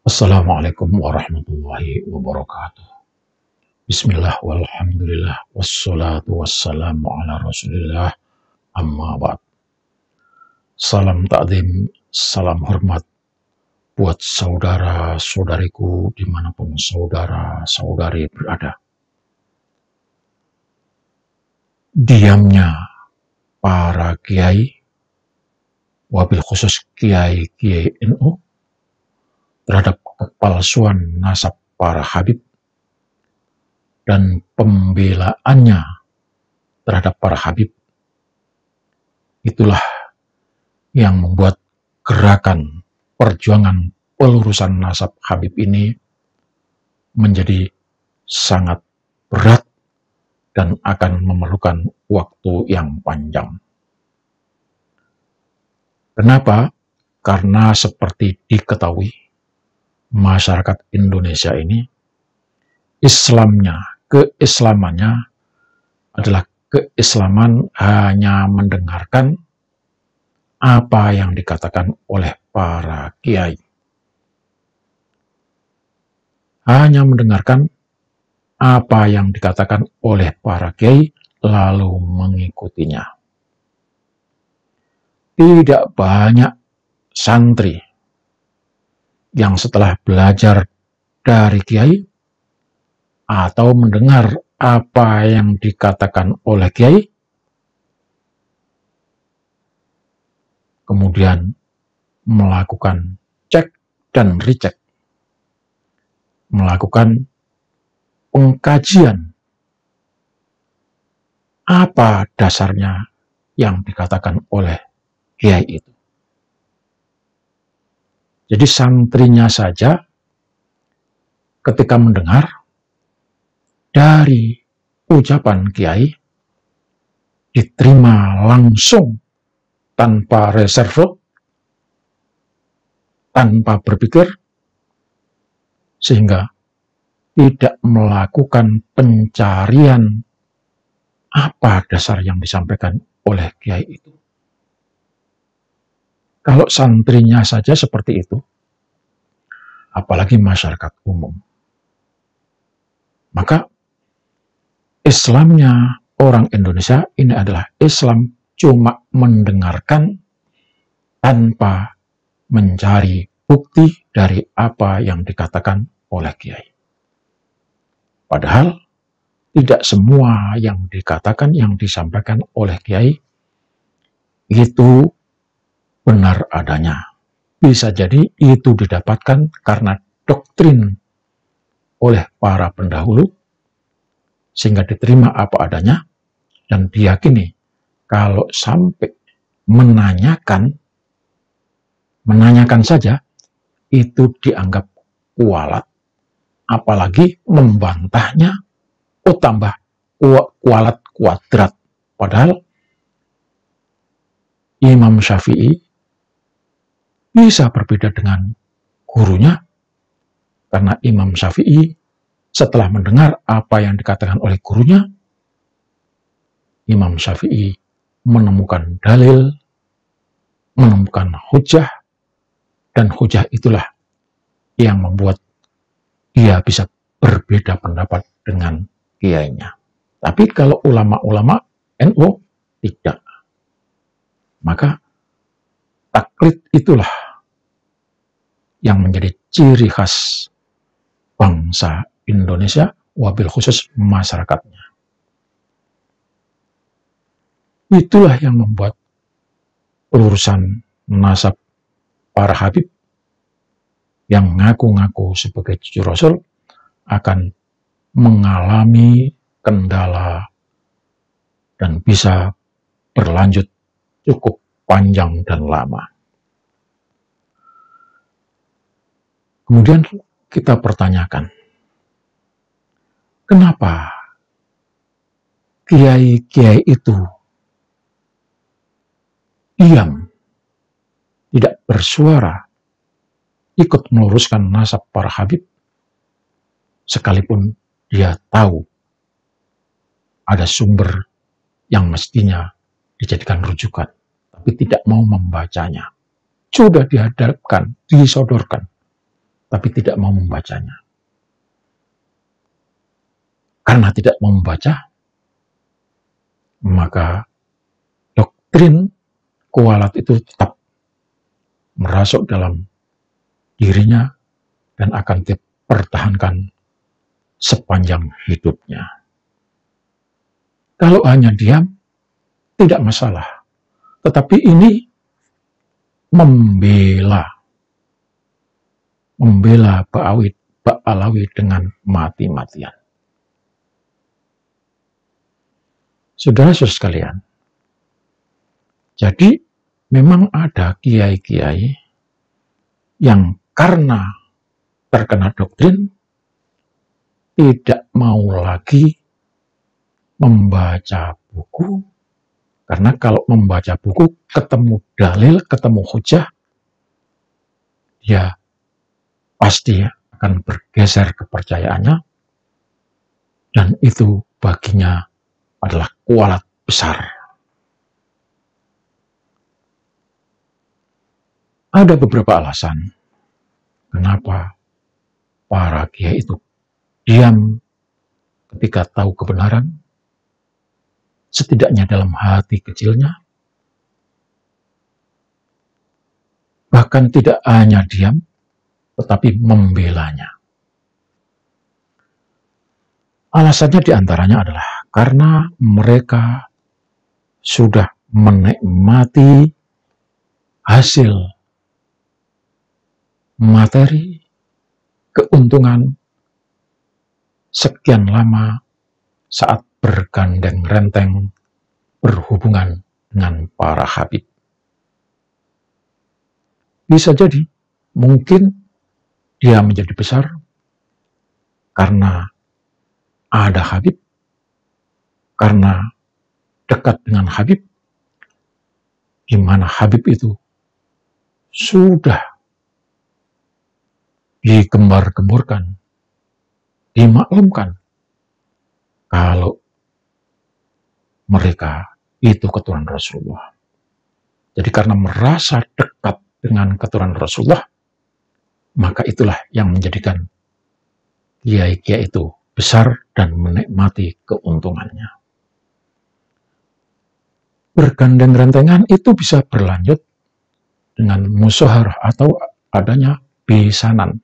Assalamualaikum warahmatullahi wabarakatuh. Bismillah walhamdulillah wassalatu wassalamu ala rasulillah amma ba'd. Salam takzim, salam hormat buat saudara-saudariku dimanapun saudara-saudari berada. Diamnya para kiai, wabil khusus kiai-kiai NU, terhadap kepalsuan nasab para habib dan pembelaannya terhadap para habib, itulah yang membuat gerakan perjuangan pelurusan nasab habib ini menjadi sangat berat dan akan memerlukan waktu yang panjang. Kenapa? Karena seperti diketahui, masyarakat Indonesia ini keislamannya adalah keislaman hanya mendengarkan apa yang dikatakan oleh para kiai. Hanya mendengarkan apa yang dikatakan oleh para kiai lalu mengikutinya. Tidak banyak santri yang setelah belajar dari kiai atau mendengar apa yang dikatakan oleh kiai, kemudian melakukan cek dan recheck, melakukan pengkajian apa dasarnya yang dikatakan oleh kiai itu. Jadi santrinya saja ketika mendengar dari ucapan kiai diterima langsung tanpa reserve, tanpa berpikir, sehingga tidak melakukan pencarian apa dasar yang disampaikan oleh kiai itu. Kalau santrinya saja seperti itu, apalagi masyarakat umum. Maka Islamnya orang Indonesia ini adalah Islam cuma mendengarkan tanpa mencari bukti dari apa yang dikatakan oleh kiai. Padahal tidak semua yang dikatakan, yang disampaikan oleh kiai itu benar adanya. Bisa jadi itu didapatkan karena doktrin oleh para pendahulu, sehingga diterima apa adanya, dan diyakini kalau sampai menanyakan saja, itu dianggap kualat. Apalagi membantahnya, tambah kualat kuadrat. Padahal Imam Syafi'i bisa berbeda dengan gurunya, karena Imam Syafi'i setelah mendengar apa yang dikatakan oleh gurunya, Imam Syafi'i menemukan dalil, menemukan hujah, dan hujah itulah yang membuat dia bisa berbeda pendapat dengan kiainya. Tapi kalau ulama-ulama NU tidak. Maka taklid itulah yang menjadi ciri khas bangsa Indonesia, wabil khusus masyarakatnya. Itulah yang membuat urusan nasab para habib yang ngaku-ngaku sebagai cucu Rasul akan mengalami kendala dan bisa berlanjut cukup panjang dan lama. Kemudian kita pertanyakan, kenapa kiai-kiai itu diam, tidak bersuara, ikut meluruskan nasab para habib, sekalipun dia tahu ada sumber yang mestinya dijadikan rujukan, tapi tidak mau membacanya. Sudah dihadapkan, disodorkan, tapi tidak mau membacanya. Karena tidak mau membaca, maka doktrin kualat itu tetap merasuk dalam dirinya dan akan dipertahankan sepanjang hidupnya. Kalau hanya diam, tidak masalah. Tetapi ini membela Ba'alawi dengan mati-matian. Saudara-saudara sekalian, jadi memang ada kiai-kiai yang karena terkena doktrin tidak mau lagi membaca buku, karena kalau membaca buku ketemu dalil, ketemu hujah, dia pasti akan bergeser kepercayaannya, dan itu baginya adalah kualat besar. Ada beberapa alasan kenapa para kiai itu diam ketika tahu kebenaran, setidaknya dalam hati kecilnya. Bahkan tidak hanya diam, tetapi membelanya. Alasannya diantaranya adalah karena mereka sudah menikmati hasil materi, keuntungan sekian lama saat bergandeng renteng berhubungan dengan para habib. Bisa jadi, mungkin dia menjadi besar karena ada habib, karena dekat dengan habib, di mana habib itu sudah digembar-gemburkan, dimaklumkan kalau mereka itu keturunan Rasulullah. Jadi karena merasa dekat dengan keturunan Rasulullah, maka itulah yang menjadikan kiai-kiai itu besar dan menikmati keuntungannya. Bergandeng rentengan itu bisa berlanjut dengan musyawarah atau adanya besanan.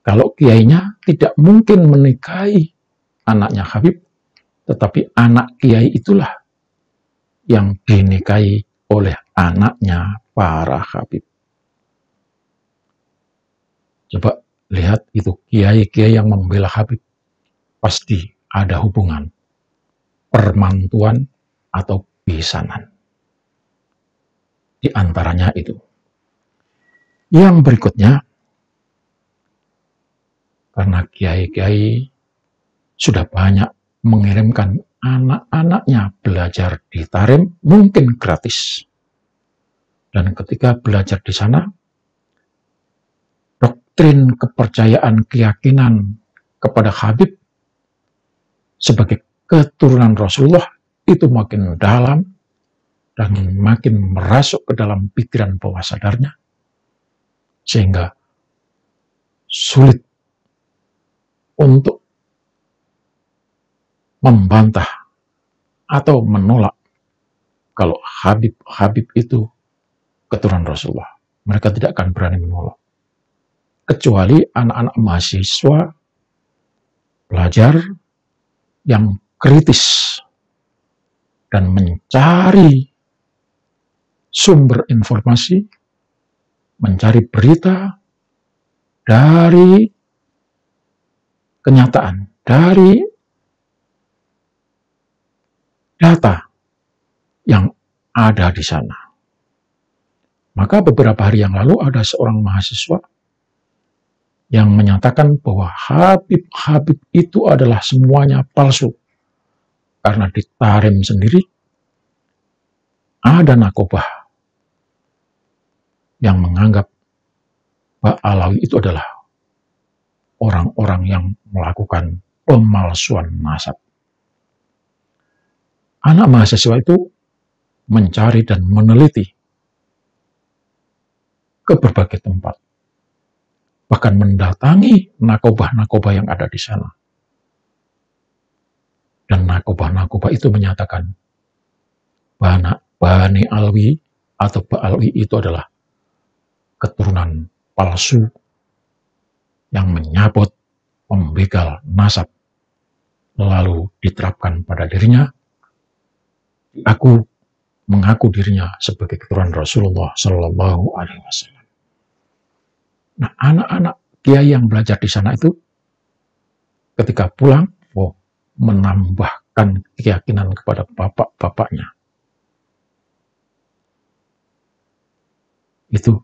Kalau kiainya tidak mungkin menikahi anaknya habib, tetapi anak kiai itulah yang dinikahi oleh anaknya para habib. Coba lihat itu kiai-kiai yang membela habib, pasti ada hubungan permantuan atau besanan. Di antaranya itu. Yang berikutnya, karena kiai-kiai sudah banyak mengirimkan anak-anaknya belajar di Tarim, mungkin gratis. Dan ketika belajar di sana, doktrin kepercayaan keyakinan kepada Habib sebagai keturunan Rasulullah itu makin dalam dan makin merasuk ke dalam pikiran bawah sadarnya, sehingga sulit untuk membantah atau menolak kalau Habib itu keturunan Rasulullah. Mereka tidak akan berani menolak. Kecuali anak-anak mahasiswa belajar yang kritis dan mencari sumber informasi, mencari berita dari kenyataan, dari data yang ada di sana. Maka beberapa hari yang lalu ada seorang mahasiswa yang menyatakan bahwa Habib itu adalah semuanya palsu. Karena di Tarim sendiri ada nakobah yang menganggap Ba'alawi itu adalah orang-orang yang melakukan pemalsuan nasab. Anak mahasiswa itu mencari dan meneliti ke berbagai tempat. bahkan mendatangi nakobah-nakobah yang ada di sana. Dan nakobah-nakobah itu menyatakan, Bani Alwi atau Ba'alwi itu adalah keturunan palsu yang menyabot, membegal nasab, lalu diterapkan pada dirinya. Aku mengaku dirinya sebagai keturunan Rasulullah Shallallahu Alaihi Wasallam. Nah, anak-anak kiai yang belajar di sana itu ketika pulang, menambahkan keyakinan kepada bapak-bapaknya. Itu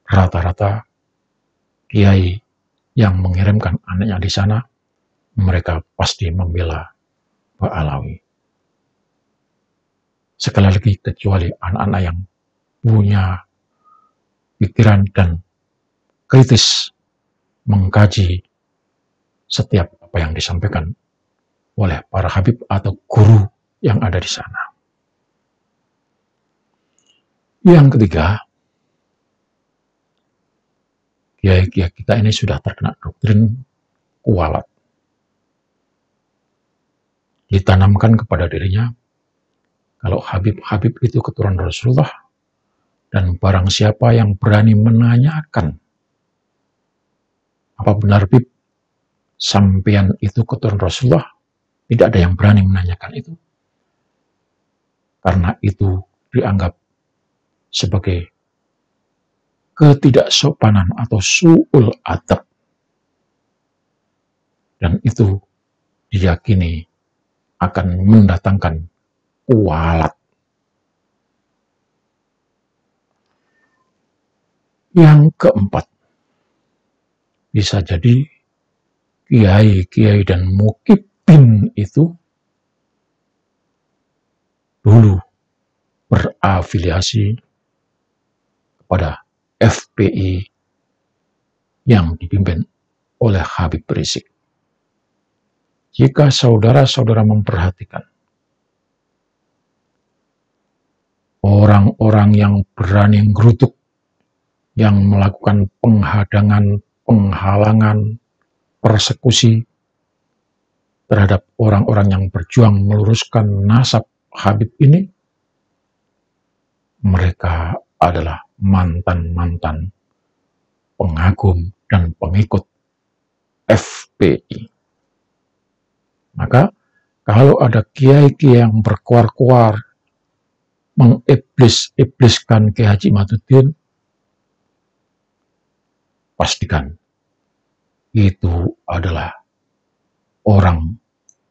rata-rata kiai yang mengirimkan anaknya di sana, mereka pasti membela Ba'alawi. Sekali lagi, kecuali anak-anak yang punya pikiran dan kritis mengkaji setiap apa yang disampaikan oleh para habib atau guru yang ada di sana. Yang ketiga, kiai-kiai kita ini sudah terkena doktrin kualat. Ditanamkan kepada dirinya, kalau Habib-Habib itu keturunan Rasulullah, dan barang siapa yang berani menanyakan, apa benar Habib, sampean itu keturunan Rasulullah, tidak ada yang berani menanyakan itu. Karena itu dianggap sebagai ketidaksopanan atau su'ul adab. Dan itu diyakini akan mendatangkan kualat. Yang keempat, bisa jadi kiai-kiai dan mukibin itu dulu berafiliasi kepada FPI yang dipimpin oleh Habib Rizik. Jika saudara-saudara memperhatikan, orang-orang yang berani ngerutuk, yang melakukan penghadangan, penghalangan, persekusi terhadap orang-orang yang berjuang meluruskan nasab Habib ini, mereka adalah mantan-mantan pengagum dan pengikut FPI. Maka kalau ada kiai-kiai yang berkuar-kuar mengiblis-ibliskan Kiai Haji Imaduddin, pastikan itu adalah orang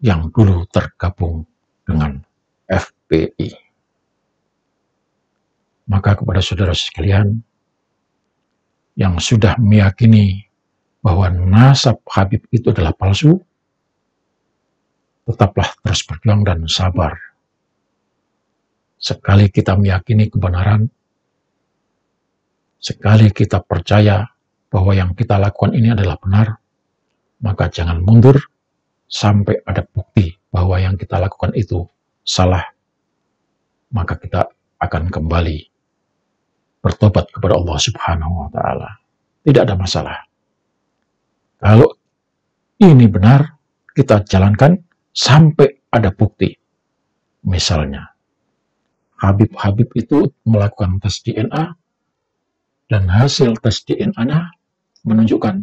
yang dulu tergabung dengan FPI. Maka kepada saudara sekalian yang sudah meyakini bahwa nasab Habib itu adalah palsu, tetaplah terus berjuang dan sabar. Sekali kita meyakini kebenaran, sekali kita percaya bahwa yang kita lakukan ini adalah benar, maka jangan mundur sampai ada bukti bahwa yang kita lakukan itu salah. Maka kita akan kembali bertobat kepada Allah Subhanahu wa Ta'ala. Tidak ada masalah. Kalau ini benar, kita jalankan sampai ada bukti. Misalnya, Habib-Habib itu melakukan tes DNA, dan hasil tes DNA-nya menunjukkan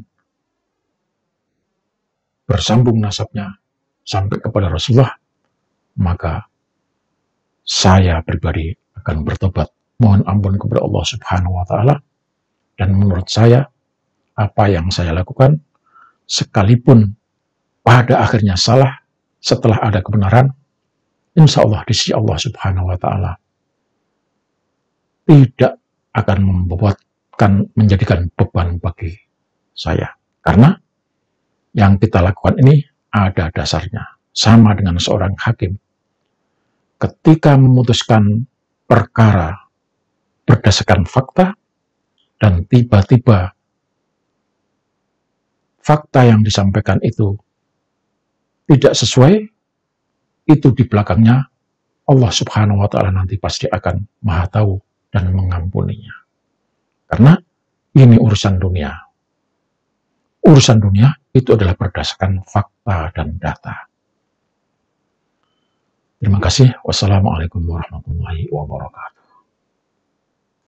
bersambung nasabnya sampai kepada Rasulullah, maka saya pribadi akan bertobat, mohon ampun kepada Allah Subhanahu wa Ta'ala, dan menurut saya apa yang saya lakukan, sekalipun pada akhirnya salah, setelah ada kebenaran, insya Allah di sisi Allah Subhanahu wa Ta'ala tidak akan menjadikan beban bagi saya. Karena yang kita lakukan ini ada dasarnya. Sama dengan seorang hakim. Ketika memutuskan perkara berdasarkan fakta, dan tiba-tiba fakta yang disampaikan itu tidak sesuai, itu di belakangnya Allah Subhanahu wa Ta'ala nanti pasti akan Maha Tahu dan mengampuninya. Karena ini urusan dunia. urusan dunia itu adalah berdasarkan fakta dan data. Terima kasih. Wassalamualaikum warahmatullahi wabarakatuh.